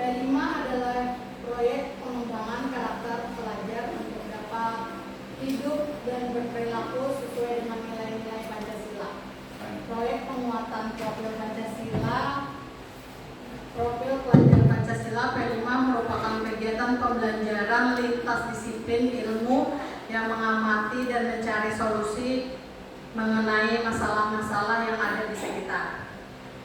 Kelima adalah proyek pengembangan karakter pelajar untuk dapat hidup dan berperilaku sesuai dengan nilai-nilai Pancasila. Proyek penguatan profil Pancasila. Profil pelajar Pancasila P5 merupakan kegiatan pembelajaran lintas disiplin ilmu yang mengamati dan mencari solusi mengenai masalah-masalah yang ada di sekitar.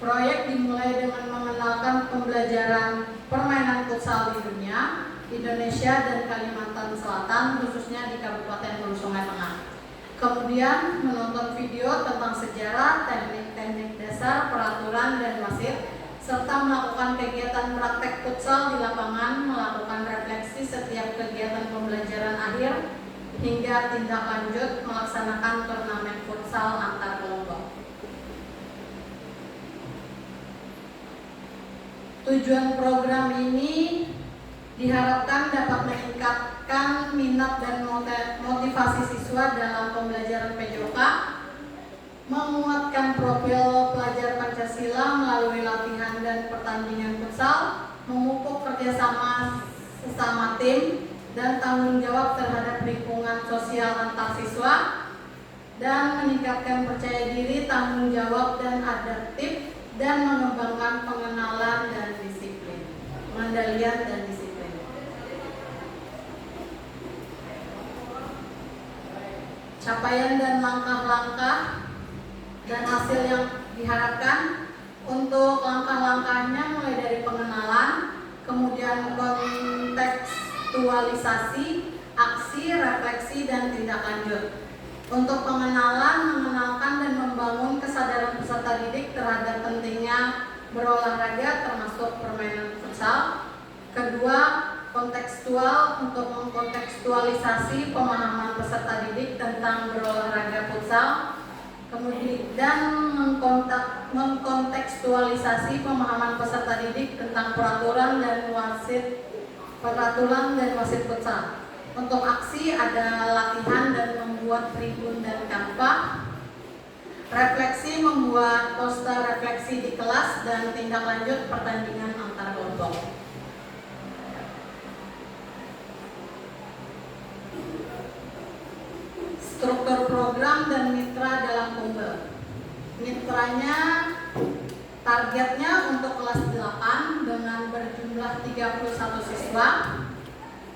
Proyek dimulai dengan mengenalkan pembelajaran permainan futsal di dunia, Indonesia dan Kalimantan Selatan, khususnya di Kabupaten Hulu Sungai Tengah. Kemudian menonton video tentang sejarah, teknik-teknik dasar, peraturan, dan wasit, serta melakukan kegiatan praktek futsal di lapangan, melakukan refleksi setiap kegiatan pembelajaran akhir, hingga tindak lanjut melaksanakan turnamen futsal antar kelompok. Tujuan program ini diharapkan dapat meningkatkan minat dan motivasi siswa dalam pembelajaran PJOK, menguatkan profil pelajar Pancasila melalui latihan dan pertandingan futsal, memupuk kerjasama sesama tim, dan tanggung jawab terhadap lingkungan sosial antar siswa, dan meningkatkan percaya diri, tanggung jawab, dan adaptif, dan mengembangkan pengenalan dan disiplin, pengendalian dan disiplin. Capaian dan langkah-langkah dan hasil yang diharapkan. Untuk langkah-langkahnya mulai dari pengenalan, kemudian kontekstualisasi, aksi, refleksi, dan tindak lanjut. Untuk pengenalan, mengenalkan dan membangun kesadaran peserta didik terhadap pentingnya berolahraga termasuk permainan futsal. Kedua, kontekstual, untuk mengkontekstualisasi pemahaman peserta didik tentang berolahraga futsal. Kemudian mengkontekstualisasi pemahaman peserta didik tentang peraturan dan wasit futsal. Untuk aksi ada latihan dan membuat tribun dan kanvas, refleksi membuat poster refleksi di kelas, dan tindak lanjut pertandingan antar kelompok. Struktur program dan mitra dalam Kumbel. Mitranya targetnya untuk kelas 8 dengan berjumlah 31 siswa.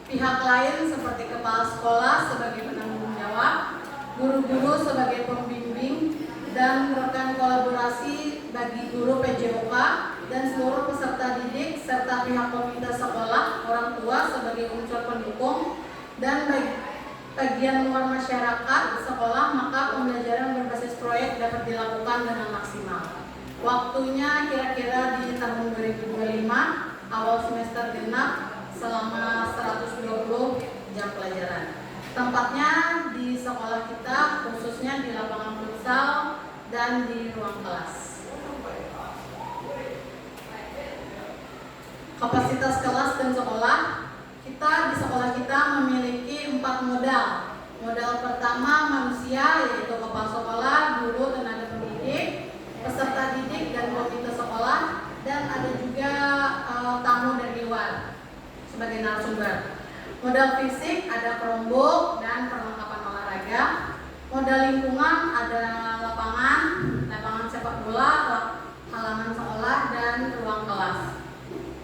Pihak lain seperti kepala sekolah sebagai penanggung jawab, guru-guru sebagai pembimbing, dan rekan kolaborasi bagi guru PJOK dan seluruh peserta didik serta pihak komite sekolah, orang tua sebagai unsur pendukung, dan bagian luar masyarakat sekolah, maka pembelajaran berbasis proyek dapat dilakukan dengan maksimal. Waktunya kira-kira di tahun 2025 awal semester genap selama 120 jam pelajaran. Tempatnya di sekolah kita, khususnya di lapangan futsal dan di ruang kelas. Kapasitas kelas dan sekolah. Kita di sekolah kita memiliki 4 modal. Modal pertama manusia, yaitu kepala sekolah, guru, tenaga pendidik, peserta didik, dan komite sekolah, dan ada juga tamu dari luar sebagai narasumber. Modal fisik ada Chromebook dan perlengkapan olahraga. Modal lingkungan ada lapangan sepak bola, halaman sekolah, dan ruang kelas.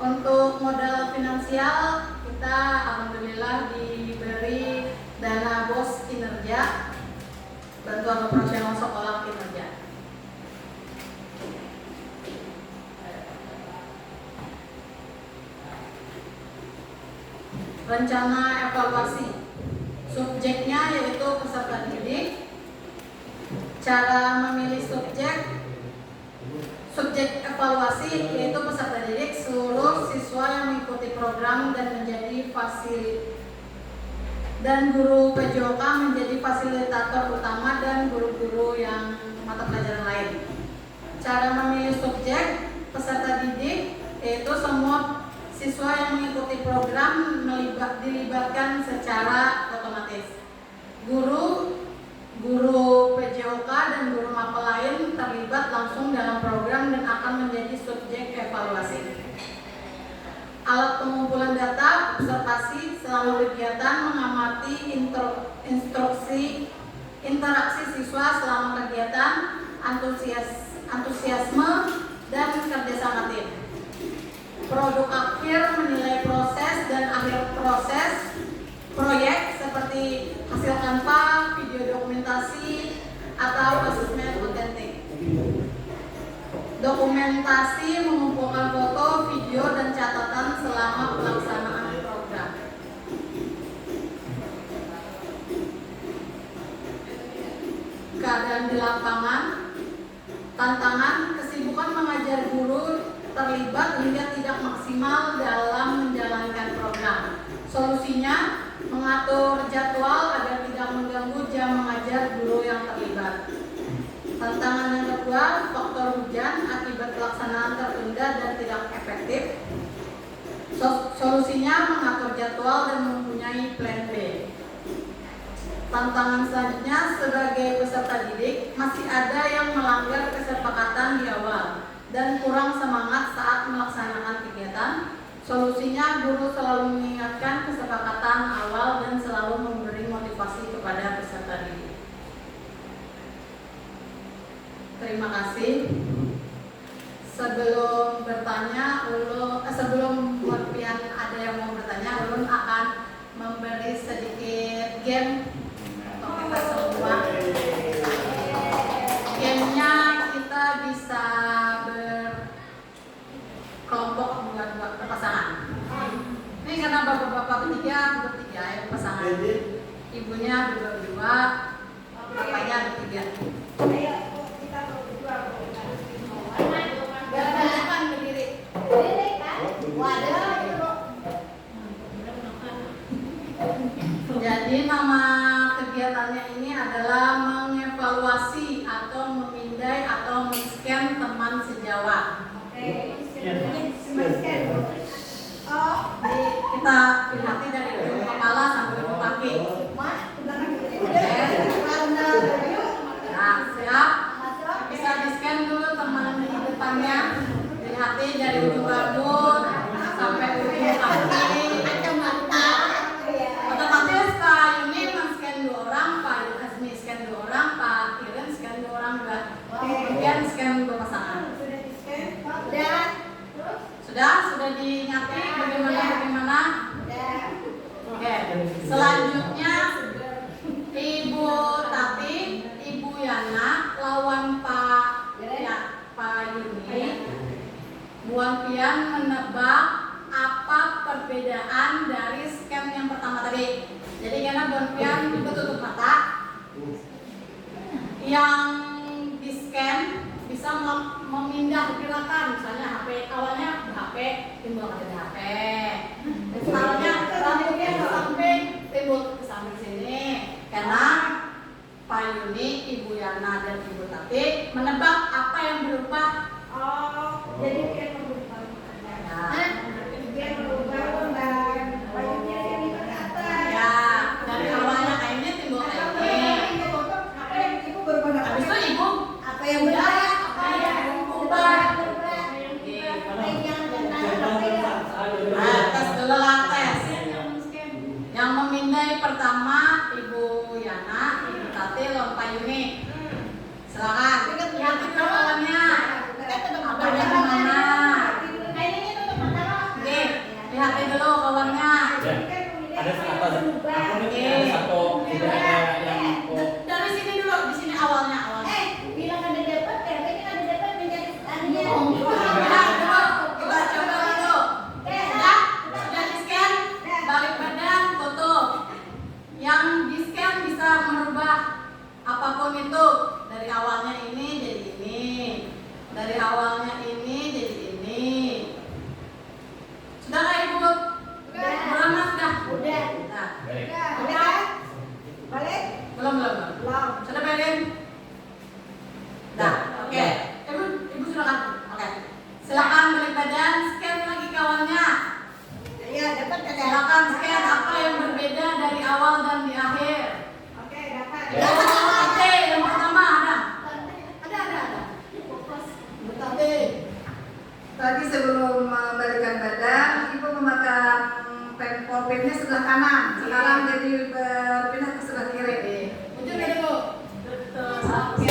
Untuk modal finansial kita alhamdulillah diberi dana BOS kinerja, bantuan operasional sekolah kinerja. Rencana evaluasi. Subjeknya yaitu peserta didik. Cara memilih subjek evaluasi yaitu peserta didik, seluruh siswa yang mengikuti program dan menjadi dan guru PJOK menjadi fasilitator utama dan guru-guru yang mata pelajaran lain. Cara memilih subjek peserta didik yaitu semua siswa yang mengikuti program dilibatkan secara otomatis. Guru PJOK dan guru mapel lain terlibat langsung dalam program dan akan menjadi subjek evaluasi. Alat pengumpulan data, observasi selama kegiatan, mengamati instruksi, interaksi siswa selama kegiatan, antusiasme, dan kerjasama tim. Produk akhir menilai proses dan akhir proses proyek seperti hasil tanpa, video dokumentasi, atau asesmen otentik. Dokumentasi mengumpulkan foto, video, dan catatan selama pelaksanaan program. Keadaan di lapangan, tantangan, kesibukan mengajar guru terlibat hingga tidak maksimal dalam menjalankan program. Solusinya, mengatur jadwal agar tidak mengganggu jam mengajar guru yang terlibat. Tantangan yang kedua, faktor hujan akibat pelaksanaan tertunda dan tidak efektif. Solusinya, mengatur jadwal dan mempunyai plan B. Tantangan selanjutnya, sebagai peserta didik, masih ada yang melanggar kesepakatan di awal dan kurang semangat saat melaksanakan kegiatan. Solusinya, guru selalu mengingatkan kesepakatan awal dan selalu memberi motivasi kepada peserta didik. Terima kasih. Sebelum bertanya, sebelum Morpian ada yang mau bertanya, Ulun akan memberi sedikit game untuk kita semua. Gamenya kita bisa berkelompok buat berpasangan. Ini karena bapak-bapak bertiga ya pasangan. Ibunya berdua, bapaknya bertiga. Jadi nama kegiatannya ini adalah mengevaluasi atau memindai atau men-scan teman sejawat. Kita pilih dari ujung kepala sampai ujung kaki. Nah, siap? Bisa di-scan dulu teman di depannya. Dilihat dari ujung rambut sampai ujung kaki. Otomatis Kak Yuni men-scan 2 orang, Pak Azmi scan 2 orang, Pak Iren scan 2 orang juga. Kemudian scan 2 pasangan. Sudah diingati bagaimana? Oke. Selanjutnya Ibu Tati, Ibu Yana lawan Pak Yuni. Bu Pian menebak apa perbedaan dari scan yang pertama tadi. Jadi karena Bu Pian itu tutup mata. Yang di scan bisa memindah gerakan, misalnya HP awalnya HP timbul ke HP. Misalnya rambutnya ke samping timbul ke samping sini. Karena Pak Yuni, Ibu Yana dan Ibu Tati menebak apa yang berubah. Jadi dia berubah. Dia berubah dan bajunya sini ke atas. Ya, dari awalnya kainnya timbul kayak ini. Apa yang ibu berubah? Habis itu ibu Apa yang berubah? Apa yang berubah? Tes dulu lah tes. Yang memindai pertama Ibu Yana, Ibu Tati, lawan Pak Yuni. Silakan. Lihat itu lawannya. Apa dia mana? Oke, lihat dulu kawannya. Ada satu. Dari sini dulu, di sini awalnya. Bilang ada dapat, katanya ada dapat menjadi tadinya. Lihat dulu, kita coba dulu. Sudah di scan, balik badan, foto. Yang di scan bisa merubah apapun itu. Dari awalnya ini jadi ini, dari awalnya ini jadi ini. Sudah nggak Ibu? Udah. Sudah. Udah. Tadinya sebelah kanan, sekarang jadi berpindah ke sebelah kiri. Muncul gak dulu? Betul. Oke.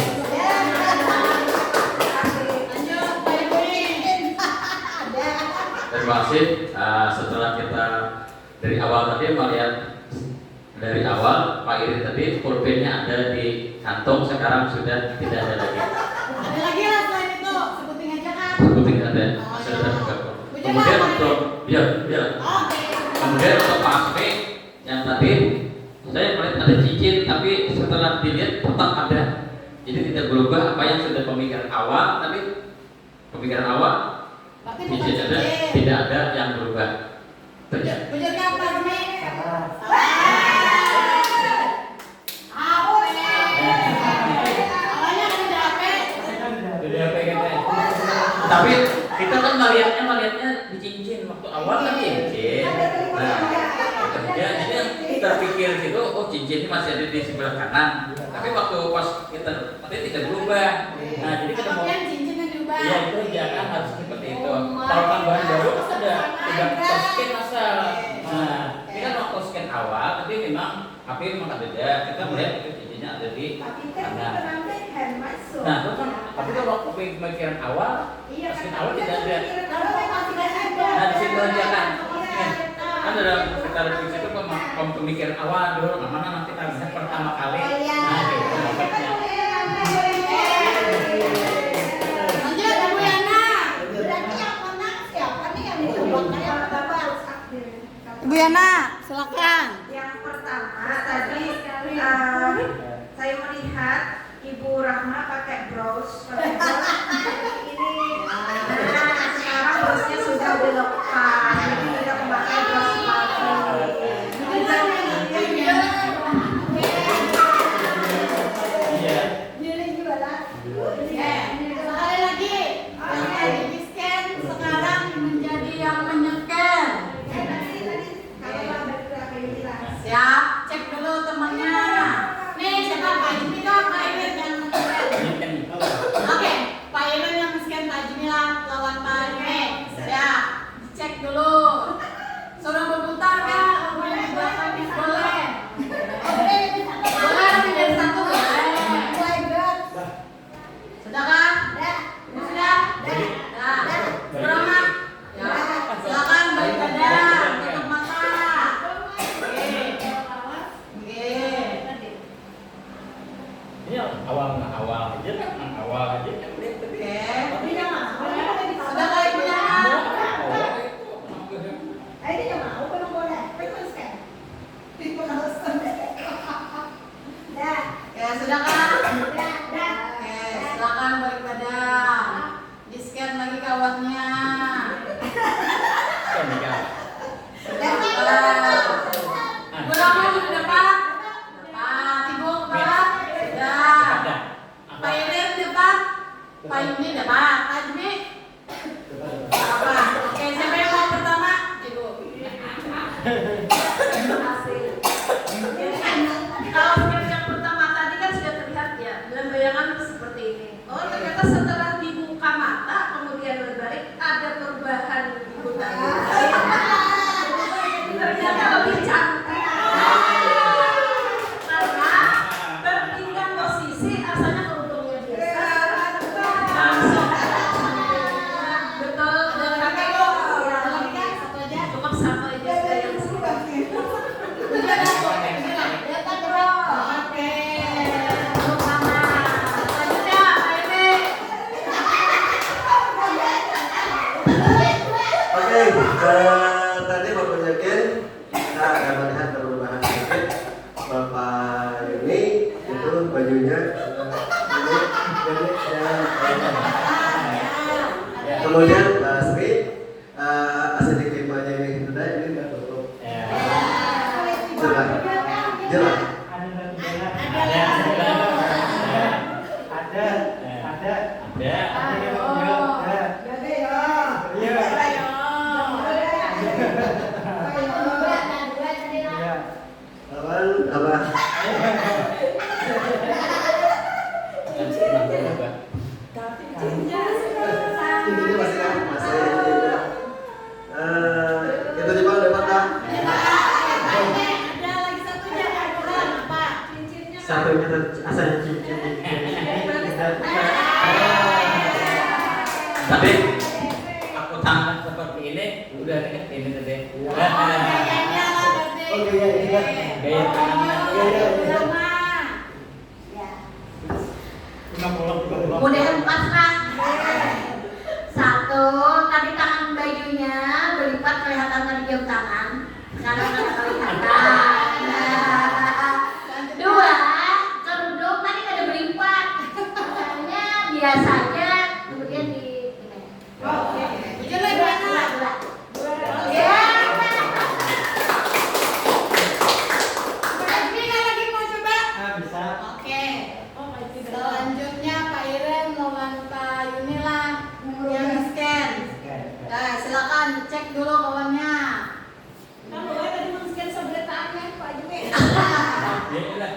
Lanjut, Pak Ibrahim. Terima kasih. Setelah kita dari awal tadi melihat dari awal Pak Iri tadi pulpennya ada di kantong, sekarang sudah tidak ada lagi. Ada lagi lah selain itu, sebutin aja kan. Sebutin ada, masih ada juga. Kemudian untuk biar. Oke. Kemudian untuk Pak Asmi yang tadi saya melihat ada cincin, tapi setelah dilihat tetap ada. Jadi tidak berubah apa yang sudah pemikiran awal, tapi pemikiran awal Berarti bukan cincin ada, cincin. tidak ada yang berubah. Ternyata. Bujurnya apa Azmi? Salah. Awalnya kan udah apa? Sudah pengen. Tapi kita kan melihatnya di cincin waktu awal kan cincin. Nah, kemudian ini terpikir gitu, oh cincin ini masih ada di sebelah kanan. Tapi waktu pas kita nanti tidak berubah. Nah, jadi kita mau Kemudian cincinnya diubah. iya itu jangan harus seperti itu. Kalau tambahan baru kan sudah scan asal. Nah, ini kan waktu scan awal, tapi memang HP memang ada. Kita melihat itu cincinnya ada di Tapi kan kanan. penampilan hand masuk. Nah, itu kan tapi kalau pemikiran awal, Iya scan kan. awal tidak ada. Kalau masih ada. Nah, di situ aja kan. Iya. Kan dalam kita revisi itu pemikiran awal dulu, mana nanti kita lihat pertama kali. Nah, itu dapatnya. Lanjut, Ibu Yana. Berarti yang menang siapa nih yang ditebakkan yang pertama? Ibu Yana, silakan. Yang pertama tadi saya melihat Ibu Rahma pakai bros, ini. Nah, sekarang brosnya sudah dilepas, jadi tidak memakai bros lagi. Iya. Sekali lagi. Di scan sekarang menjadi yang menyekan. Siap, cek dulu temannya. Nih, siapa Pak Jimmy kan Pak Irin yang men-scan. Oke, Pak Irin yang men-scan Pak Jimmy lawan Pak Jimmy. Siap, dicek dulu. Sudah berputar kan? Boleh di belakang boleh. Boleh lebih dari satu boleh. Sudah kan? Sudah? Nah, berapa? Ya, silakan balik badan, tutup mata. Oke. Ini awal aja kan, awal aja yang lihat tadi. Oke. Sudah kali punya? Ini yang mau belum boleh. Teruskan. Dah. Oke, sudah kan? Dah. Oke, silakan balik badan. Di scan lagi kawannya. Kan kan. Bu Rama sudah dapat? Dapat. Ibu dapat? Sudah. Ada. Pak Irin dapat? Pak Yuni dapat? Pak Jimmy? Apa? Oke, siapa yang mau pertama? Ibu. Kalau scan yang pertama tadi kan sudah terlihat ya, dalam bayangan seperti ini. Oh ternyata setelah dibuka mata, kemudian berbalik ada perubahan di tadi. Ternyata lebih cantik. Karena berpindah posisi asalnya keruntungnya biasa. Langsung. Betul. Dan kami kok lagi kan satu aja, cukup satu aja sudah yang sudah. Oke. Tepuk tangan. Lanjut ya, Pak Irin. Oke, tadi Bapak yakin kita akan melihat perubahan sedikit. Bapak ini itu bajunya kemudian Mbak Asri asli klimanya ini sudah ini nggak tutup. Jelas, jelas. Lawan apa? Ini masih kan? Udah ini tadi. Kayaknya lah berarti. Oke, ya. Gaya tangannya. Lama. Ya. 50. Mudahan pas lah. Satu, tadi tangan bajunya berlipat kelihatan dari jam tangan. Sekarang nggak kelihatan. Dua, kerudung tadi nggak ada berlipat. Makanya biasa aja. Kemudian di ini. Oke. Jelek mana? Ya. Pak Izmi nggak lagi mau coba? Bisa. Oke. Selanjutnya Pak Iren lawan Pak Yuni lah yang scan. Nah, silakan cek dulu kawannya. Kamu tadi men-scan seberitaannya Pak Jumi. Ya udah.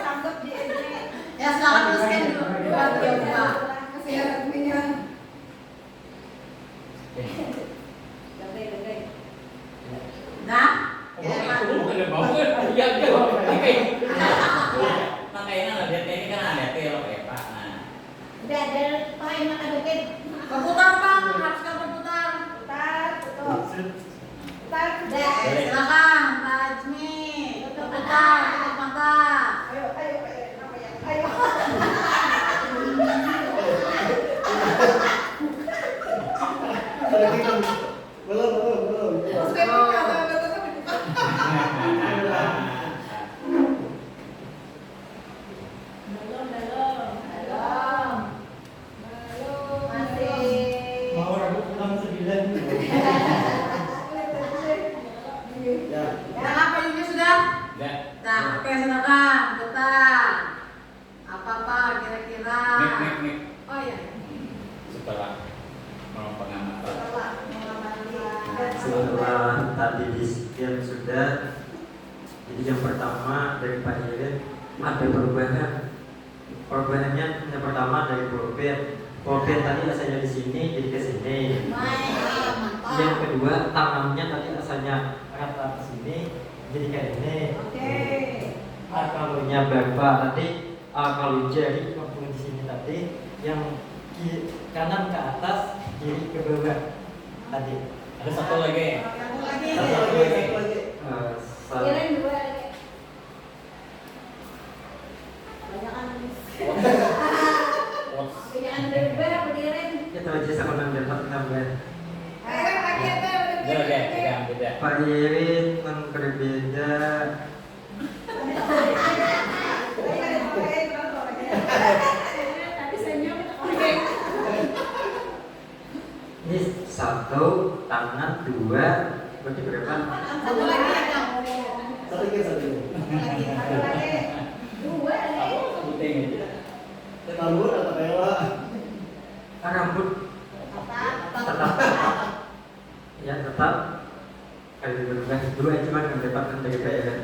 Sanggup di ini. Ya silakan scan dulu. Dua. Nah, Oh, itu udah banget. Iya, iya. Makanya lah dia ini kan ada kalau kayak Pak. Nah. udah ada poin adukit. Berputar Bang, harus kan berputar. Udah. Silakan Pak Izmi. Berputar, tutup mata. Belum. Masih. Mau rambut pulang 9. Ya. Nah, Pak Yuni sudah? Udah. Nah, oke silakan putar. Apa kira-kira? Mik. Oh iya. Setelah mau pengamatan. Setelah tadi di sekian sudah, jadi yang pertama dari Pak Iren ada perubahannya yang pertama dari pulpen tadi asalnya di sini jadi ke sini. Mantap. Yang kedua tangannya tadi asalnya rata ke sini jadi kayak ini. Akalunya Bapak tadi akalu jari maupun di sini tadi yang kanan ke atas kiri ke bawah tadi. Ada satu lagi. Satu lagi. Kirain dua lagi. Banyakan banyakan berubah apa kirain? Itu aja sama dapat nambah. Udah, yang beda. Pak Irin yang berbeda. Tadi senyum Ini satu tangan dua berarti berapa? Satu lagi ya, Kang. Satu lagi. Dua lagi. Penting aja. Rambut atau bela? Rambut tetap. Ya tetap. Kali berubah dua cuma yang dapatkan dari Pak Irin.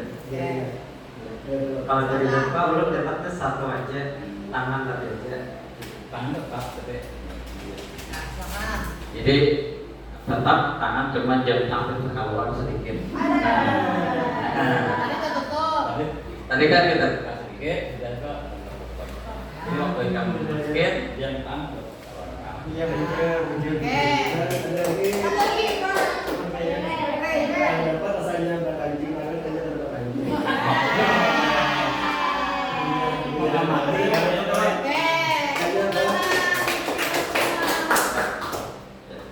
Kalau dari Bapak belum dapatnya satu aja tangan tadi aja. Tangan tetap tapi. Nah, silakan. Jadi tetap tangan cuma jam sampai terkawal sedikit. Tadi ketutup. Tadi kan kita buka sedikit dan kok jadi waktu kamu sedikit yang tangan Iya bener. Oke. Ada lagi. Satu lagi, Bang. Yang dapat asalnya beranjing, tapi ternyata beranjing. Mengamati Oke.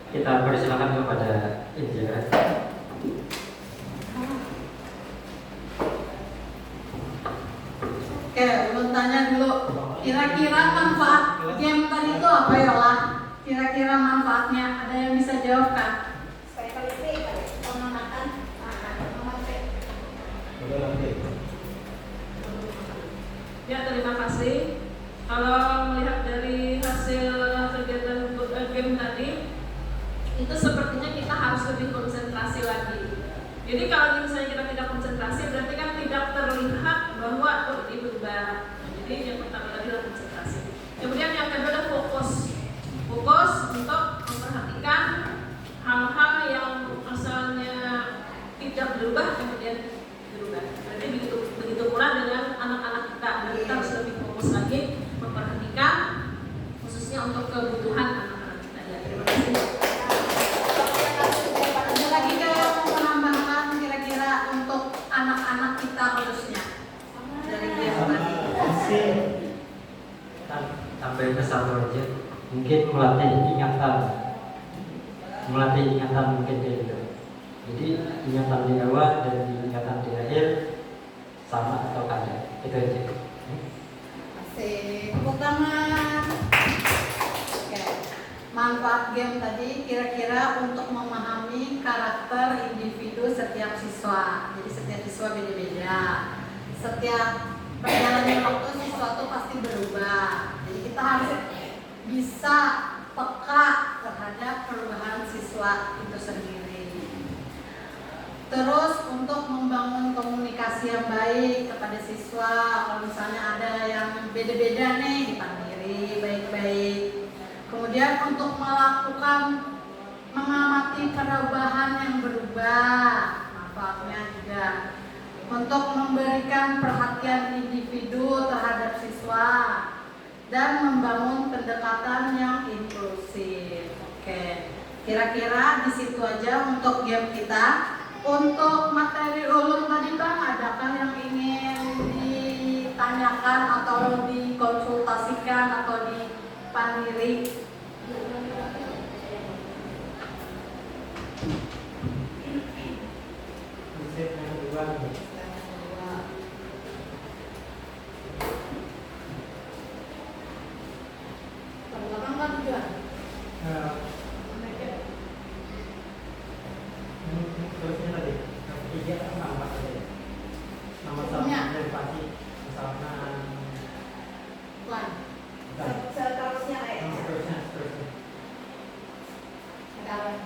Kita persilakan kepada Indira. Oke, ulun tanya dulu. Kira-kira manfaat game tadi itu apa ya lah? Kira-kira manfaatnya ada yang bisa jawab kan? Pengamatan. Ya, terima kasih. Kalau melihat dari hasil kegiatan game tadi, itu sepertinya kita harus lebih konsentrasi lagi. Jadi kalau misalnya kita tidak konsentrasi, berarti kan tidak terlihat bahwa ini berubah. Jadi yang pertama tadi adalah konsentrasi. Kemudian yang kedua adalah fokus. Fokus untuk memperhatikan hal-hal yang asalnya tidak berubah kemudian berubah. Berarti begitu pula dengan anak-anak kita. Dan kita harus lebih fokus lagi memperhatikan khususnya untuk kebutuhan anak-anak kita. mungkin melatih ingatan mungkin kayak gitu. Jadi ingatan di awal dan ingatan di akhir sama atau ada, itu aja. Asik, tepuk tangan. Oke. Manfaat game tadi kira-kira untuk memahami karakter individu setiap siswa. Jadi setiap siswa beda-beda. Setiap perjalanan waktu siswa itu pasti berubah. Jadi kita harus bisa peka terhadap perubahan siswa itu sendiri. Terus untuk membangun komunikasi yang baik kepada siswa, kalau misalnya ada yang beda-beda nih dipanggili baik-baik. Kemudian untuk melakukan mengamati perubahan yang berubah, manfaatnya juga untuk memberikan perhatian individu terhadap siswa dan membangun pendekatan yang inklusif. Oke, kira-kira di situ aja untuk game kita. Untuk materi ulum tadi Bang, adakah yang ingin ditanyakan atau dikonsultasikan atau dipandiri? Konsep yang kedua nih. Terbelakang kan juga? Terusnya tadi, yang ketiga kan nama tadi. Nama Sebelumnya. sama pasti misalnya Lan, Seterusnya kayaknya. seterusnya. sekarang.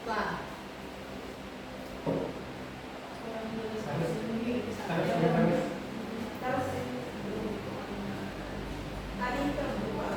Lan. Terus tadi kedua.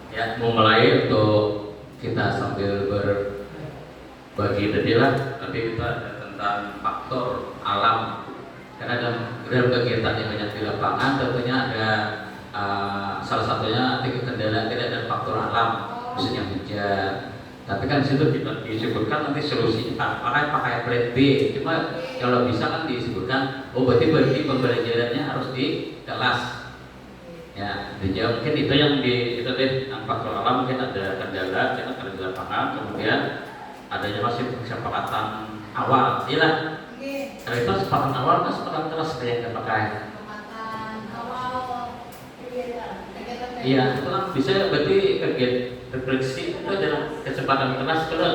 Ya, mau mulai untuk kita sambil berbagi tadi lah. Nanti kita ada tentang faktor alam. Karena dalam kegiatan yang banyak di lapangan tentunya ada salah satunya kendala tidak ada faktor alam, khususnya hujan. Tapi kan di situ disebutkan nanti solusi pakai plan B. Cuma kalau bisa kan disebutkan, oh berarti pembelajarannya harus di kelas. Ya, dijawab mungkin itu yang itu deh, faktor alam mungkin ada kendala, kita ada di lapangan, kemudian adanya masih kesepakatan awal, iya. Oke. Kalau itu kesepakatan awal kan kesepakatan kelas yang kita pakai. Kesempatan awal kegiatan. Iya, itu kan bisa berarti kegiatan refleksi itu adalah kesempatan kelas kalau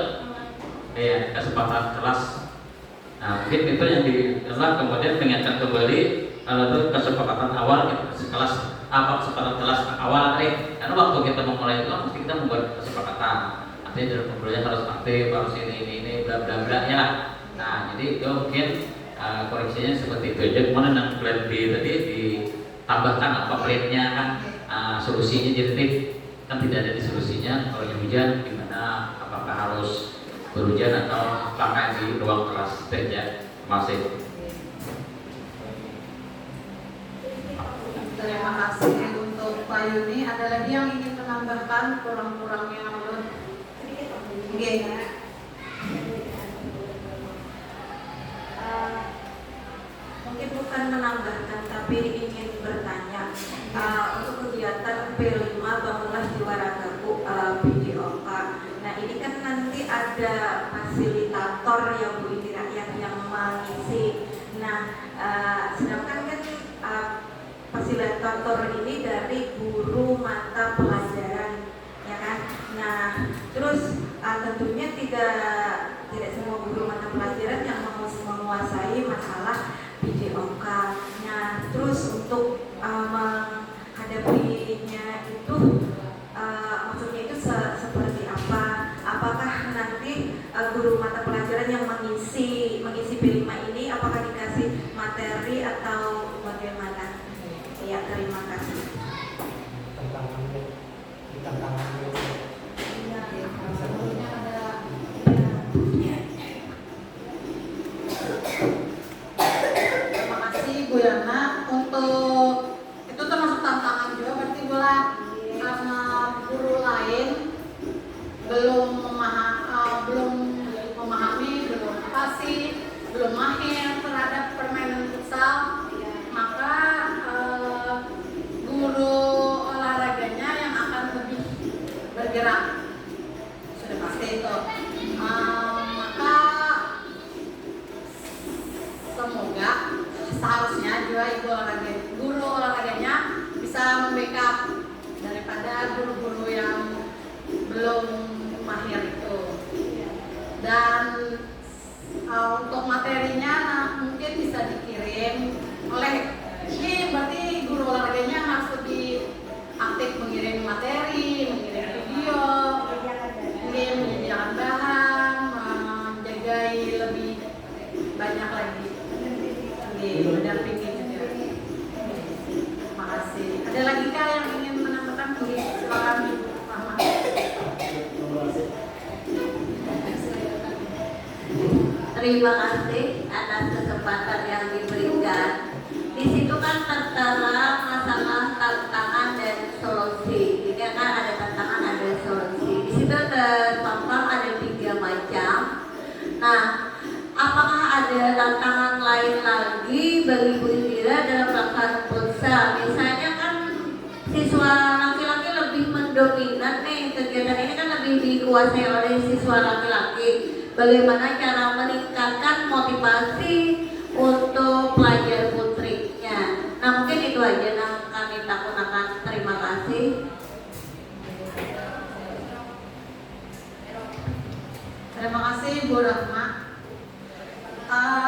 iya kesempatan kelas. Nah, mungkin itu yang kemudian mengingatkan kembali kalau itu kesepakatan awal kelas apa kesempatan kelas awal tadi, karena waktu kita memulai itu mesti kita membuat kesepakatan. Artinya dalam pembelajaran harus aktif, harus ini bla bla bla ya. Nah, jadi itu mungkin koreksinya seperti itu aja. Kemudian yang plan B tadi ditambahkan apa plannya kan solusinya jadi kan tidak ada di solusinya. Kalau hujan gimana? Apakah harus berhujan atau pakai di ruang kelas saja? Masih. Terima kasih untuk Pak Yuni. Ada lagi yang ingin menambahkan kurang-kurangnya menurut? Oke. Mungkin bukan menambahkan tapi ingin bertanya untuk kegiatan P5 Bangunlah Jiwa Ragaku PJOK. Nah ini kan nanti ada fasilitator ya Bu Indira yang mengisi. Nah sedangkan kan fasilitator ini dari guru mata pelajaran ya kan. Nah terus tentunya tidak semua guru mata pelajaran yang menguasai masalah PJOK. Nah terus untuk menghadapinya itu maksudnya itu seperti apa? Apakah nanti guru mata pelajaran yang mengisi P5 ini apakah dikasih materi atau bagaimana? Ya, terima kasih. Tantangannya. Sebelumnya ada. Terima kasih Bu Yana. Untuk itu termasuk tantangan juga berarti karena guru lain belum belum mahir terhadap permainan futsal, maka guru olahraganya yang akan lebih bergerak, sudah pasti itu. Maka semoga seharusnya juga guru olahraganya bisa membackup daripada guru-guru yang belum mahir itu. Dan untuk materinya mungkin bisa dikirim oleh, ini berarti guru olahraganya harus lebih aktif mengirim materi, mengirim video, menyediakan bahan, menjagai lebih banyak lagi, mendampingi juga. Terima kasih. Ada lagi kah yang ingin menambahkan? Silakan Ibu Rahma. Terima kasih atas kesempatan yang diberikan. Di situ kan tertera masalah tantangan dan solusi. Jadi kan ada tantangan, ada solusi. Di situ terpampang ada 3 macam. Nah, apakah ada tantangan lain lagi bagi Bu Indira dalam pelaksanaan futsal? Misalnya kan siswa laki-laki lebih mendominan nih, kegiatan ini kan lebih dikuasai oleh siswa laki-laki. Bagaimana cara meningkatkan motivasi untuk pelajar putrinya? Nah, mungkin itu aja yang kami takutkan. Terima kasih. Terima kasih Bu Rahma.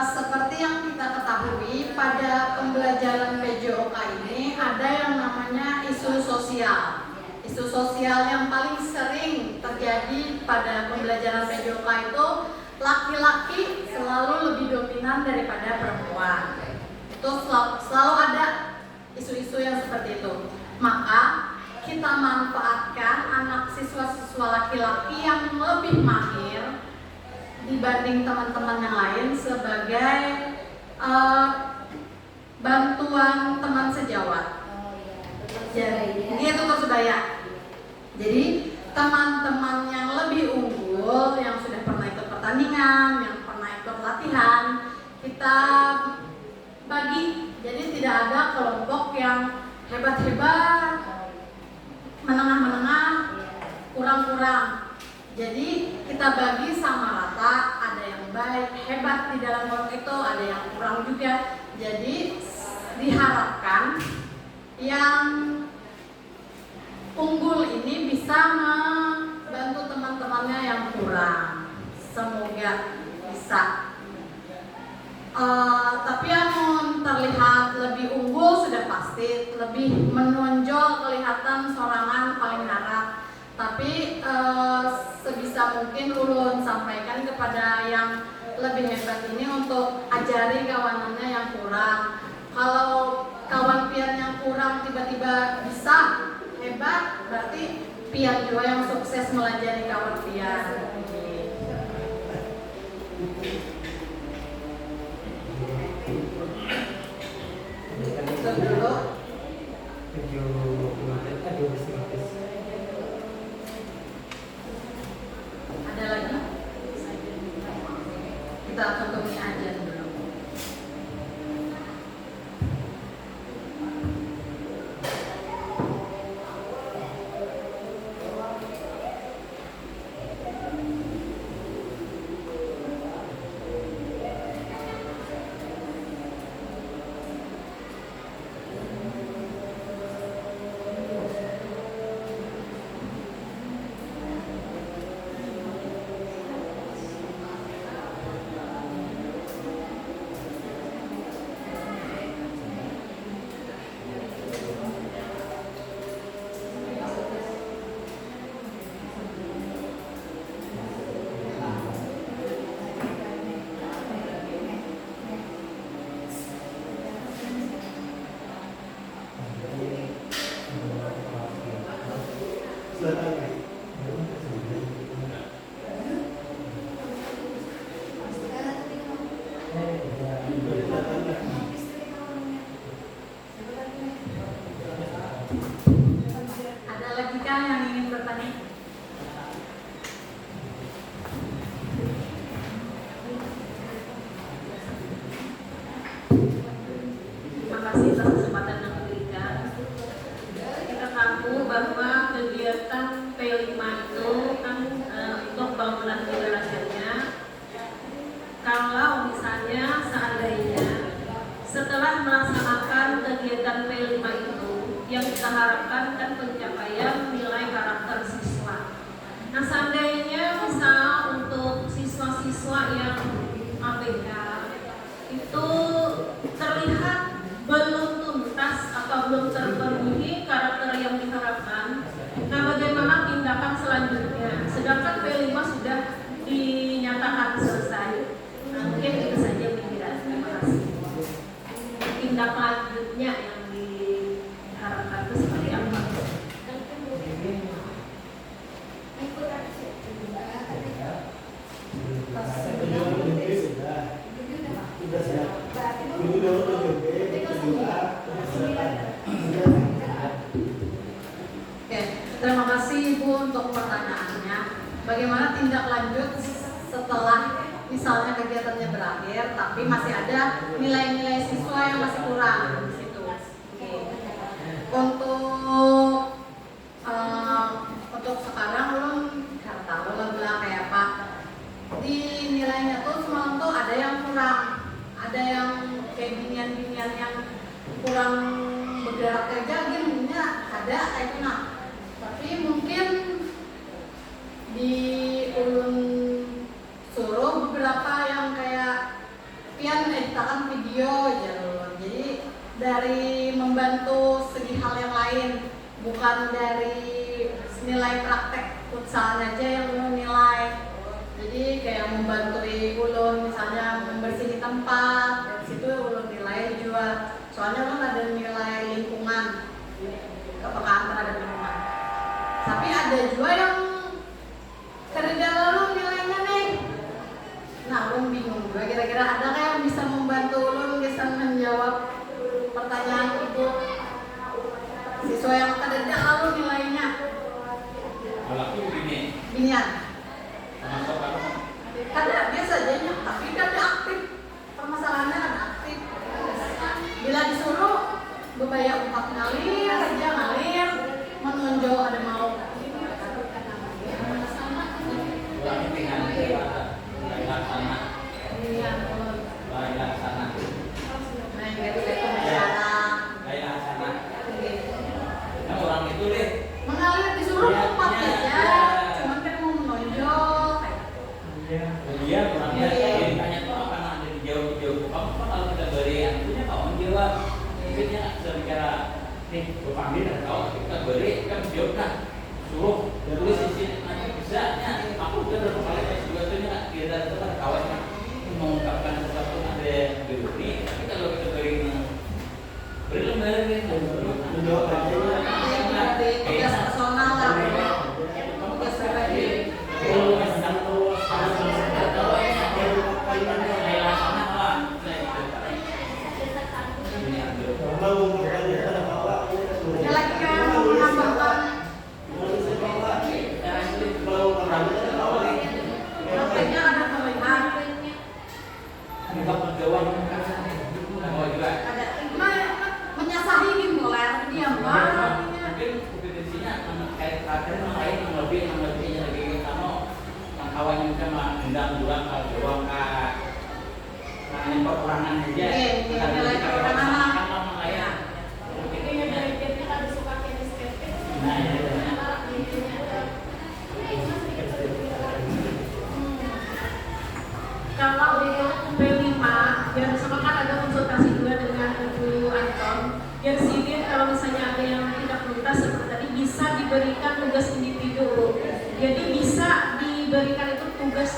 Seperti yang kita ketahui, pada pembelajaran PJOK ini ada yang namanya isu sosial. Isu sosial yang paling sering terjadi pada pembelajaran PJOK itu, laki-laki selalu lebih dominan daripada perempuan. Itu selalu ada isu-isu yang seperti itu. Maka kita manfaatkan anak siswa-siswa laki-laki yang lebih mahir dibanding teman-teman yang lain sebagai bantuan teman sejawat. Jadi ini itu persebaya. Jadi teman-teman yang lebih unggul, yang sudah pernah ikut pertandingan, yang pernah ikut latihan, kita bagi. Jadi tidak ada kelompok yang hebat-hebat, menengah-menengah, kurang-kurang. Jadi kita bagi sama rata, ada yang baik, hebat di dalam kelompok itu, ada yang kurang juga. Jadi diharapkan yang unggul ini bisa membantu teman-temannya yang kurang. Semoga bisa. Tapi yang terlihat lebih unggul sudah pasti, lebih menonjol, kelihatan sorangan paling harap. Tapi sebisa mungkin ulun sampaikan kepada yang lebih hebat ini untuk ajari kawanannya yang kurang. Kalau kawan pian yang kurang tiba-tiba bisa hebat, berarti pian juga yang sukses melajari kawan pian. Itu dulu. Ada lagi? Kita tutupi aja dulu. melaksanakan kegiatan P5 itu yang kita harapkan kan pencapaian nilai karakter siswa. Nah, seandainya misal untuk siswa-siswa yang ABK itu terlihat belum tuntas atau belum terpenuhi karakter yang diharapkan, nah bagaimana tindakan selanjutnya? Sedangkan P5 sudah dinyatakan selesai. Nah, mungkin itu saja pikiran. Terima kasih. Tindak lanjutnya yang diharapkan itu seperti apa? Oke, terima kasih Ibu untuk pertanyaannya. Bagaimana tindak lanjut setelah misalnya kegiatannya berakhir, tapi masih ada nilai-nilai siswa yang masih kurang di situ. Oke. Untuk sekarang belum tahu lah kayak apa. Di nilainya tuh semalam tuh ada yang kurang, ada yang kayak binian-binian yang kurang bergerak kerja, gini ada kayak itu nah. Tapi mungkin di ulun suruh beberapa yang kayak pian editakan video aja loh. Jadi dari membantu segi hal yang lain, bukan dari nilai praktek futsal aja yang ulun nilai. Jadi kayak membantu ulun misalnya membersih tempat, dari situ ulun nilai juga. Soalnya kan ada nilai lingkungan, kepekaan terhadap lingkungan. Tapi ada juga yang kerja lalu nilainya nih. Nah, ulun bingung juga kira-kira ada kayak yang bisa membantu ulun bisa menjawab pertanyaan ibu. Siswa yang kerja lalu nilainya. Kalau aku begini, Binian. masuk apa? Ada biasa aja tapi kan dia aktif. Permasalahannya kan aktif. Bila disuruh bebayar 4 ngalir, kerja ngalir, menonjol ada mau. Kurang dengan laksana. Iya, ulun. Laksana. Nah, gitu sekarang. Laksana. Nah, orang itu deh. Mengalir disuruh 4 aja. Cuman kan mau menonjol. Iya, orangnya tanya tuh apa ada dijauh-jauh. Kamu kan kalau kita beri antunya kamu jawab. Mungkinnya secara nih berpanggil dan kau kita beri kan jawab nah suruh tulis di sini nanti bisa nya aku udah berapa kali juga tuh nya kita itu kan kawan mengungkapkan sesuatu ada beri tapi kalau kita beri lembar gitu Menjawab aja. Tugas personal lah. Tugas pribadi. Ada lagi kayak mau menambahkan prakteknya ada pemilihan. Ada menyasahi gitu lah dia banget. Mungkin kompetensinya kayak kader lain yang lebihnya lagi kamu kawan yang sama undang dua kalau doang kak yang perorangan aja Nilai perorangan. Kalau P5 dan sama kan ada konsultasi juga dengan Ibu Anton. Dari sini kalau misalnya ada yang tidak tuntas seperti tadi bisa diberikan tugas individu. Jadi bisa diberikan itu tugas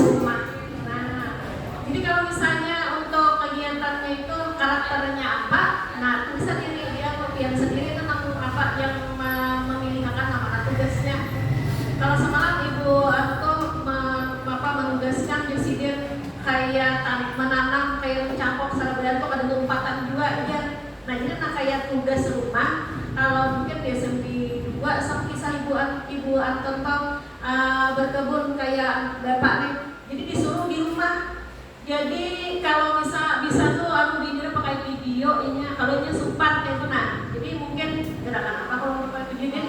rumah. Nah, jadi kalau misalnya untuk kegiatannya itu karakternya apa, nah bisa diri dia kopian sendiri tentang apa yang memilihkan nama tugasnya. Kalau semalam Ibu Anton menugaskan presiden kayak menanam kayak mencampur sarabaya itu ada lompatan juga ya. Nah ini kan kayak tugas rumah. Kalau mungkin di SMP 2 sama kisah Ibu Anton berkebun kayak bapak nih. Jadi disuruh di rumah. Jadi kalau bisa tuh di pakai video ini kalau ini sempat kayak itu nah. Jadi mungkin gerakan apa kalau pakai video ini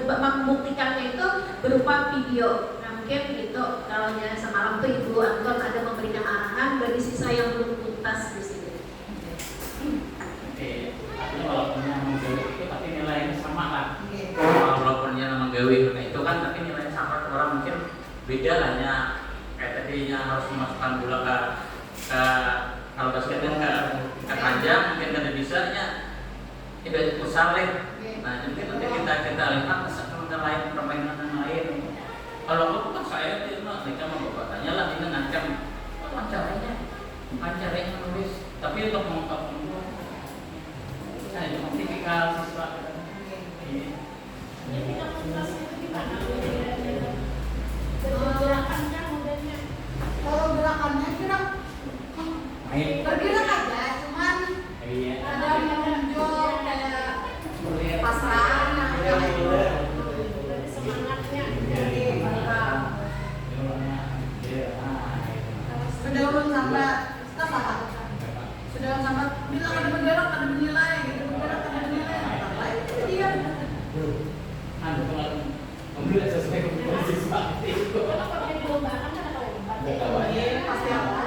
membuktikannya itu berupa video. Mungkin itu kalau semalam tuh Ibu Anton ada memberikan arahan bagi siswa yang belum tuntas di sini. misalkan bola ke kalau basketnya ke panjang mungkin kada bisa nya itu pusat leh. Nah jadi nanti kita lihat misalkan lain permainan yang lain. Kalau aku kan saya itu mereka mau bapaknya lah ini ngancam caranya nulis tapi untuk mengungkap saya cuma tipikal siswa ini. Jadi kamu kelas itu gimana? Gerakannya modelnya. Kalau gerakannya bergerak aja, cuman ada yang menonjol kayak pasrah, Dari semangatnya. sudah ulun sambat, apa? Sudah sambat bilang ada bergerak ada bernilai, gitu bergerak ada bernilai, apa itu dia? Ambil sesuai kebutuhan siswa itu. Kalau dilombakan kan ada lomba. Pasti ada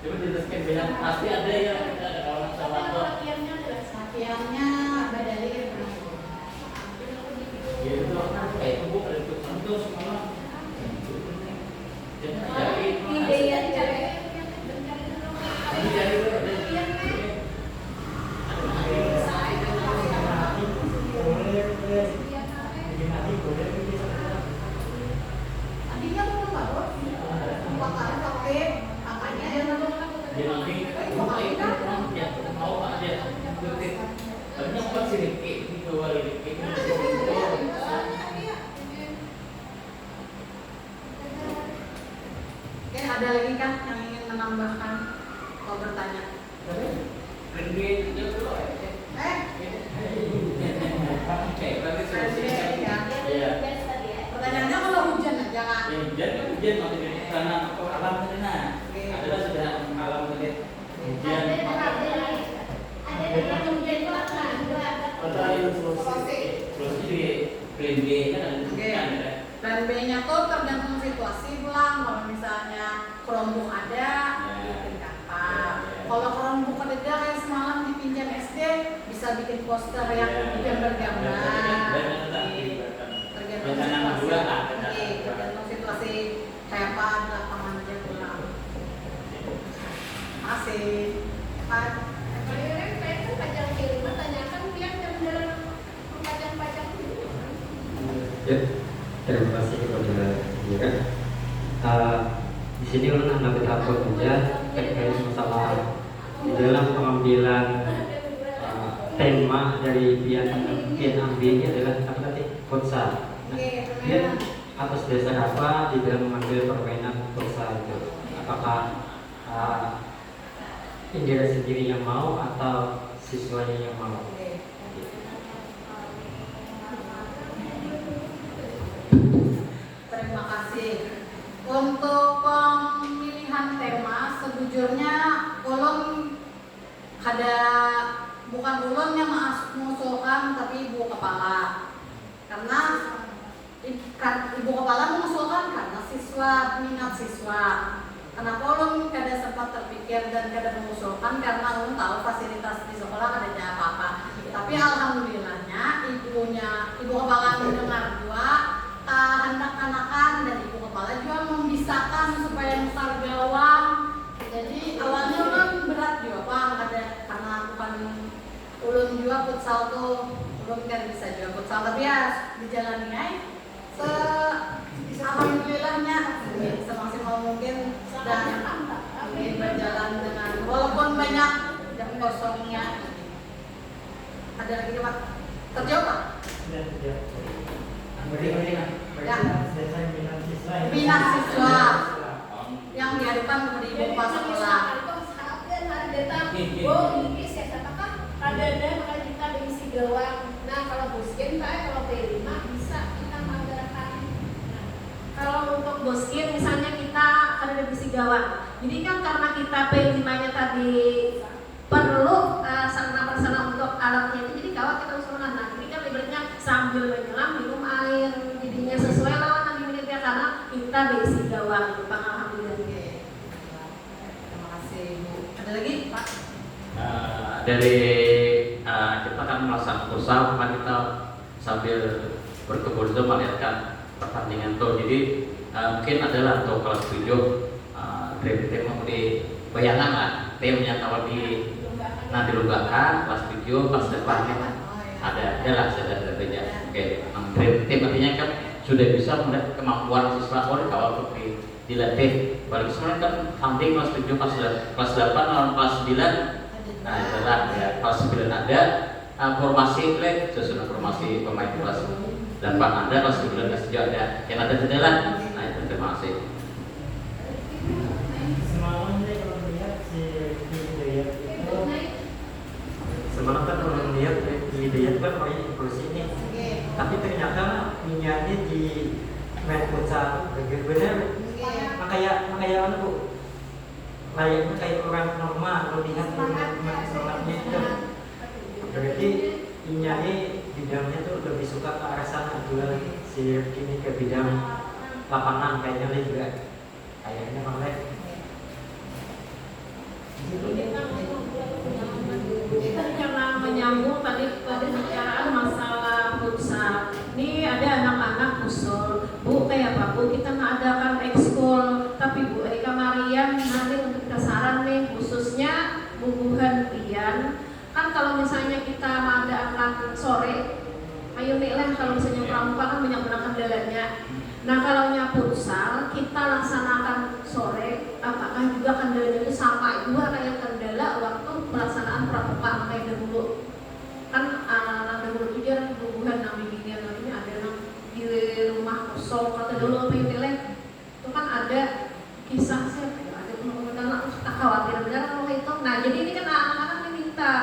Coba dijelaskan banyak pasti ada yang ada kawan sama Tapi atau latihannya jelas. latihannya badalin. gitu. Itu bu ada itu terus malah. Jadi Ide yang cari. Tadinya tuh baru empat kali tapi kakaknya dia nonton dia nanti ya mau aja. Banyak kan sih gitu Oke, ada lagi kan yang ingin menambahkan atau bertanya? berarti selesai. Iya. Pertanyaannya kalau hujan aja kan? Hujan maksudnya karena alam sana adalah sudah alam hujan. Pertanyaan selesai. Terus di plan B kan ada. Dan B-nya tuh tergantung situasi pulang. Kalau misalnya kelompok ada, bikin kapal. Kalau kelompok ada kayak semalam dipinjam SD, bisa bikin poster yang gambar-gambar. Tergantung situasi. Tergantung situasi kayak apa di lapangan aja pulang. Masih. Pak. Ya, terima kasih kepada Mira. Di sini ulun ambil takut aja terkait masalah di dalam pengambilan tema dari pian ambil ini adalah apa tadi futsal. Nah, atas dasar apa di dalam mengambil permainan futsal itu? Apakah Indira sendiri yang mau atau siswanya yang mau? Terima kasih. Untuk pemilihan tema sejujurnya ulun bukan ulun yang mengusulkan tapi ibu kepala. Karena ibu kepala mengusulkan karena minat siswa. Kenapa ulun kada sempat terpikir dan kada mengusulkan karena ulun tahu fasilitas di sekolah kada ada apa-apa. Tapi alhamdulillahnya ibu kepala mendengar juga hendak anakan dan ibu kepala juga membisahkan supaya besar gawang. Jadi awalnya ulun berat juga Pak, karena bukan ulun juga futsal tuh ulun kan bisa juga futsal tapi ya dijalani aja alhamdulillahnya semaksimal mungkin dan ingin berjalan dengan walaupun banyak jam kosongnya. Ada lagi Pak? Terjawab Pak? Minat siswa yang diadukan kepada ibu kepala sekolah. Ada makanya kita diisi gawang. Nah kalau boskin kalau P5 bisa kita menggerakkan. Kalau untuk boskin misalnya kita ada diisi gawang. Jadi kan karena kita P5-nya tadi perlu sarana prasarana untuk alatnya itu, jadi kawat kita usulkan. Nah ini kan ibaratnya sambil menyelam minum air, jadinya sesuai lawan nanti menitnya karena kita diisi gawang. Alhamdulillah. Terima kasih Bu. Ada lagi Pak? Dari kita kan melaksanakan usaha kita sambil berkebun itu melihatkan pertandingan tuh. Jadi mungkin adalah untuk kelas 7 tim mau di bayangan lah timnya kalau di nanti dilombakan kelas 7 kelas depannya ada lah sudah beda. Oke, tim artinya kan sudah bisa melihat kemampuan siswa kalau untuk dilatih. Balik sebenarnya kan hunting kelas 7 kelas 8 lawan kelas 9. Nah itulah ya kelas 9 ada formasi susunan formasi pemain kelas 8 ada, kelas 9 kelas 7 ada, yang ada jendela. Nah itu terima kasih. Semalam deh kalau melihat si Hidayat itu Semalam kan orang lihat Hidayat kan orangnya inklusif nih, tapi ternyata minyak di main futsal benar kayak mana bu, layaknya kayak orang normal kalau lihat semangatnya itu. Berarti minyak bidangnya tuh lebih suka ke arah sana juga si kini ke bidang lapangan kayaknya Le juga kayaknya Bang Le. Karena menyambung tadi pembicaraan masalah futsal. Ini ada anak-anak usul, Bu kayak apa Bu kita mengadakan ekskul, tapi Bu Eka Marian nanti untuk kita saran nih khususnya bubuhan Rian. Kan kalau misalnya kita mengadakan sore, ayo nih lah kalau misalnya pramuka kan banyak gunakan dalanya. Nah kalau futsal kita laksanakan sore, apakah juga kendalanya itu sama juga kayak kendala waktu pelaksanaan pramuka kayak dahulu? Kan dahulu itu jarang hubungan nami binian namanya ada yang di rumah kosong kata dulu apa yang nilai itu kan ada kisah siapa ya ada teman-teman tak khawatir benar kalau itu. Nah jadi ini kan anak-anak minta,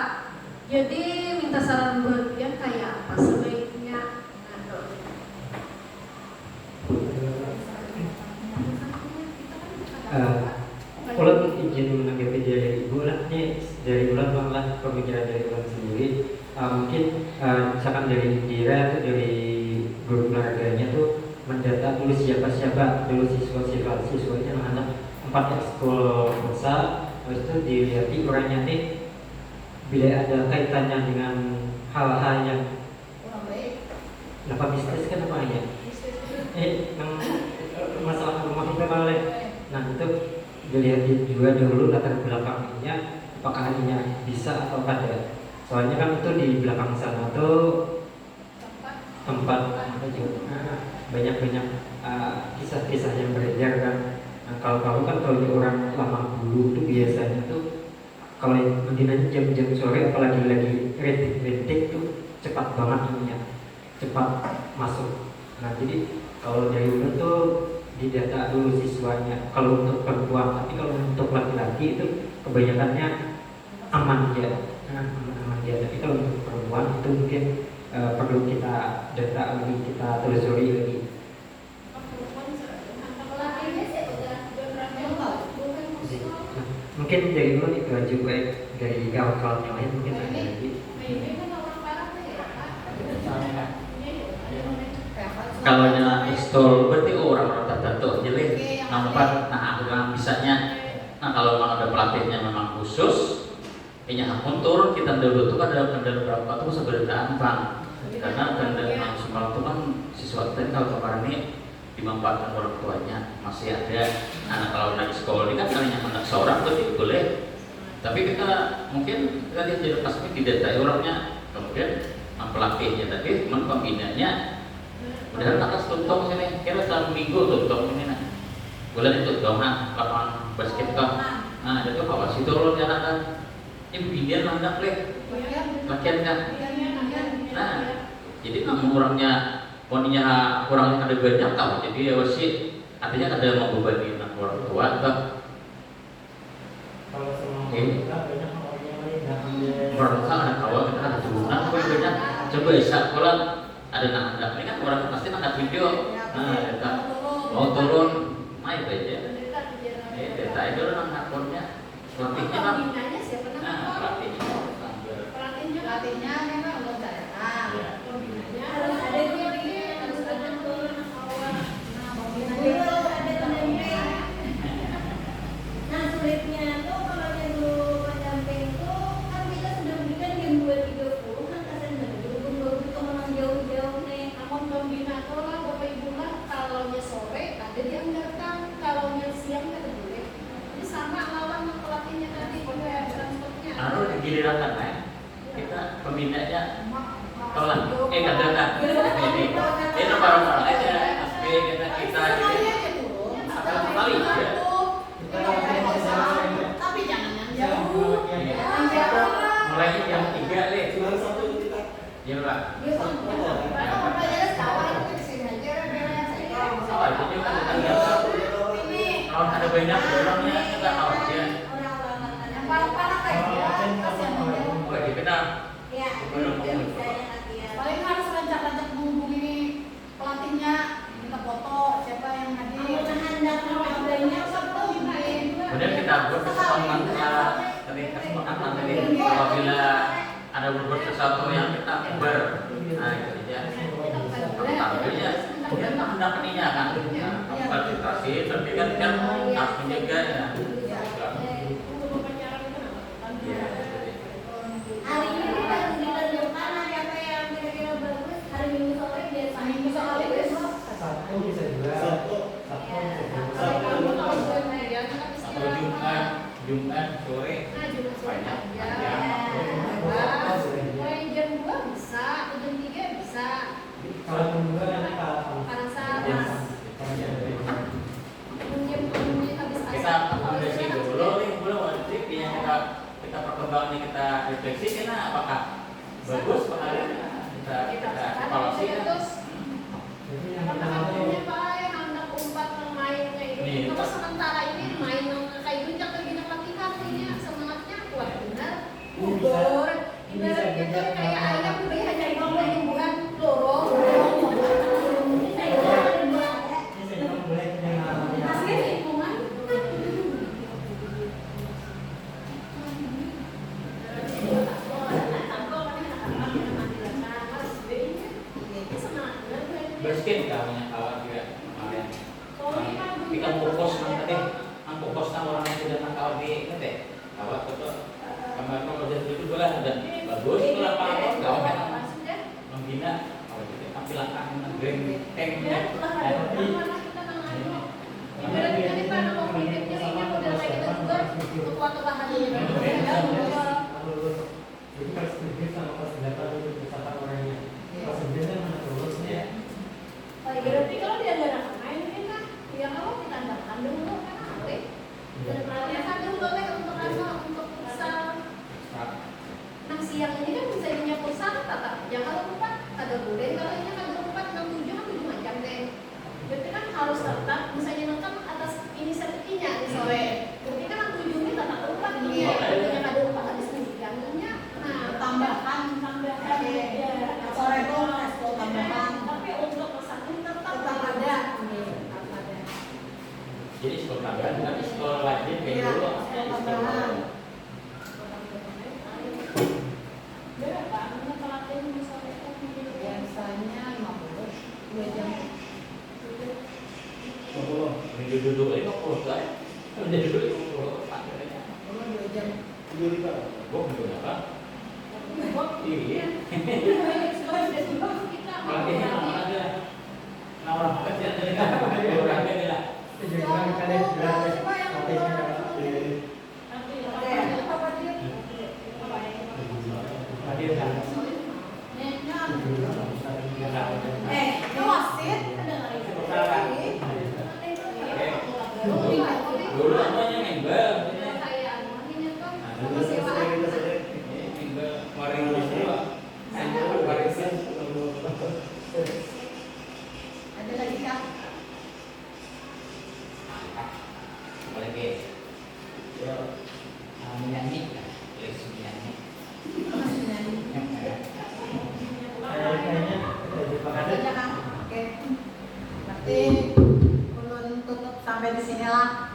jadi minta saran bagian kayak apa sebaiknya. Ulang izin menanggapi dari ibu lah, ini dari ulang bang lah pemikiran dari ulang sendiri. Mungkin misalkan dari Indira atau dari guru olahraganya tuh mendata dulu siapa dulu siswanya anak 4 ekskul futsal, habis itu dilihat orangnya nih bila ada kaitannya dengan hal-hal yang apa bisnis kan apa ya yang masalah rumah kita balik. Nah itu dilihat juga dulu latar belakangnya apakah hanya bisa atau ada. Soalnya kan itu di belakang sana tuh tempat apa juga banyak kisah-kisah yang beredar kan. Nah, kalau kan kalau di orang lama dulu tuh biasanya tuh kalau mendinanya jam-jam sore apalagi lagi retik tuh cepat banget ini ya, cepat masuk. Nah jadi kalau dari dulu tuh didata dulu siswanya kalau untuk perempuan, tapi kalau untuk laki-laki itu kebanyakannya aman ya, aman ya. Tapi kalau untuk perempuan itu mungkin perlu kita data lagi, kita telusuri lagi. Mungkin dari dulu itu aja gue dari kawan-kawan yang lain mungkin ada lagi. Kalau install berarti orang tertentu jelek nampak nah bisanya. Nah kalau memang ada pelatihnya memang khusus ini akun turun kita dulu tuh kan ada kendala berapa tuh sebenarnya bang, karena kendala yang semalam itu kan siswa kita kalau kemarin ini dimanfaatkan orang tuanya masih ada anak kalau naik sekolah ini kan hanya anak seorang berarti boleh, tapi kita mungkin kita lihat jadi pas ini didatai orangnya kemudian pelatihnya tadi teman pembinanya udah atas tuntong sini kira dalam minggu tuntong ini nah bulan itu dongan lapangan basket kan. Nah itu awas itu turun ya anak ini bidian anak latihan kan. Nah jadi namun orangnya poninya orangnya ada banyak tahu jadi ya sih artinya ada membebani anak orang tua atau kalau semua kita banyak orang yang lain merasa ada kawan kita ada turunan banyak coba bisa kalau ada anak ini kan orang pasti angkat video. Nah kita mau turun naik aja data itu orang akunnya pelatihnya kan pelatihnya memang belum jalan. Harus ada yang harus ada turun awal. Nah sulitnya tuh kalau yang dulu pendamping tuh kan kita sudah berikan jam 2.30 kan kasian banget dulu kita menang jauh-jauh nih. Namun kombinator lah bapak ibu lah kalau sore ada yang datang, kalau siang kan boleh. silakan ya. Kita pembinanya tolak, katakan ini barang-barang aja, kita akan kembali ya. Tapi jangan yang jauh. Mulai yang 3 deh. Cuma satu kita. Ya Pak. Awal itu kan kalau ada banyak orangnya kita aja. Yang parah-parah aja. Bukan dikenal. Paling harus rancak-rancak menghubungi pelatihnya, minta foto siapa yang hadir. Kemudian kita buat kesepakatan kesepakatan tadi apabila ada berbuat sesuatu yang kita ber, nah itu aja. Tampilnya kemudian hendak ininya kan, fasilitasi, tapi kan harus menjaga ya. Hari ini kita harus ditentukan siapa yang kira-kira bagus hari Minggu sore biar Minggu sore besok. Sabtu bisa juga. Sabtu. Atau Jumat sore banyak. Mulai jam 2 bisa, atau jam 3 bisa. Kalau tunggu nanti kalah. Pada saat Ya. habis Kita akomodasi dulu nih, belum nanti yang kita perkembangan kita refleksi karena apakah bagus pengaruhnya kita evaluasi kan. Jadi yang kita mau Punya Pak yang hendak umpat mainnya Nih, ini. Kalau Pak. sementara ini main kayak gunjak lagi latihan kayaknya semangatnya kuat benar. Ini bisa- Kubur, ini bisa ibaratnya gunjak tuh kayak sama- ayam udah hanya ngomong bukan lorong. ini saya cuma boleh dengan Masih lingkungan. Berskin kawinnya kawan juga kemarin. Kita fokus tadi, fokus orang yang sudah kawan di ini deh. Kawan foto kamar udah itu boleh dan bagus itu lah Pak kawan memang membina kalau kita ambil langkah nge-green tanknya. Ibaratnya tadi Pak, kalau kritiknya ini model kayak gitu juga untuk waktu bahannya. jadi harus setuju sama pas data dulu misalkan orangnya pas sebenarnya mana lulusnya Berarti kalau dia nggak ada main ini kan, ya kalau ditambahkan dulu kan boleh. Dan malamnya kan dulu boleh untuk untuk futsal. Nah siang ini kan bisa punya futsal tata. Ya kalau 4 ada boleh, kalau ini kan 4, 6, 7 kan 7 macam deh. Berarti kan harus tetap misalnya nonton atas inisiatifnya di sore. Berarti kan 7 ini tetap 4 nih. Yang ada 4 ada sedikitnya. Nah Tambahan. ya. Sore itu ekskul tambahan. Tapi untuk masak ini tetap Tetap ada. Jadi sekolah tambahan tapi sekolah wajib kayak Iya, dulu. sekolah tambahan. Berapa? Pelatihan di sore itu Biasanya 50, 2 jam. Minggu duduk ini kok puluh kan? Udah duduk 50 Pak. 2 jam. Tidur di mana? Gua minggu apa? Iya. Pelatihan apa aja? Nah orang kerja dari orang kerja. itu juga kalian gratis praktisnya hadir kan Itu wasit. Dulu namanya membel. Kita sering. Membel kemarin dulu. Kemarin Ada lagi Kak? boleh ke menyanyi les menyanyi. Masih nyanyi. kayaknya Ada aja Kang. Oke. Berarti ulun tutup sampai di sini lah.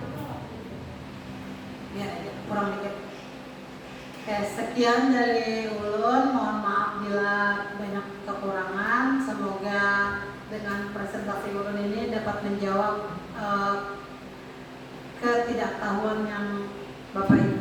Biar aja kurang dikit. Oke, sekian dari ulun. Mohon maaf bila banyak kekurangan. Semoga dengan presentasi ulun ini dapat menjawab ketidaktahuan yang Bapak Ibu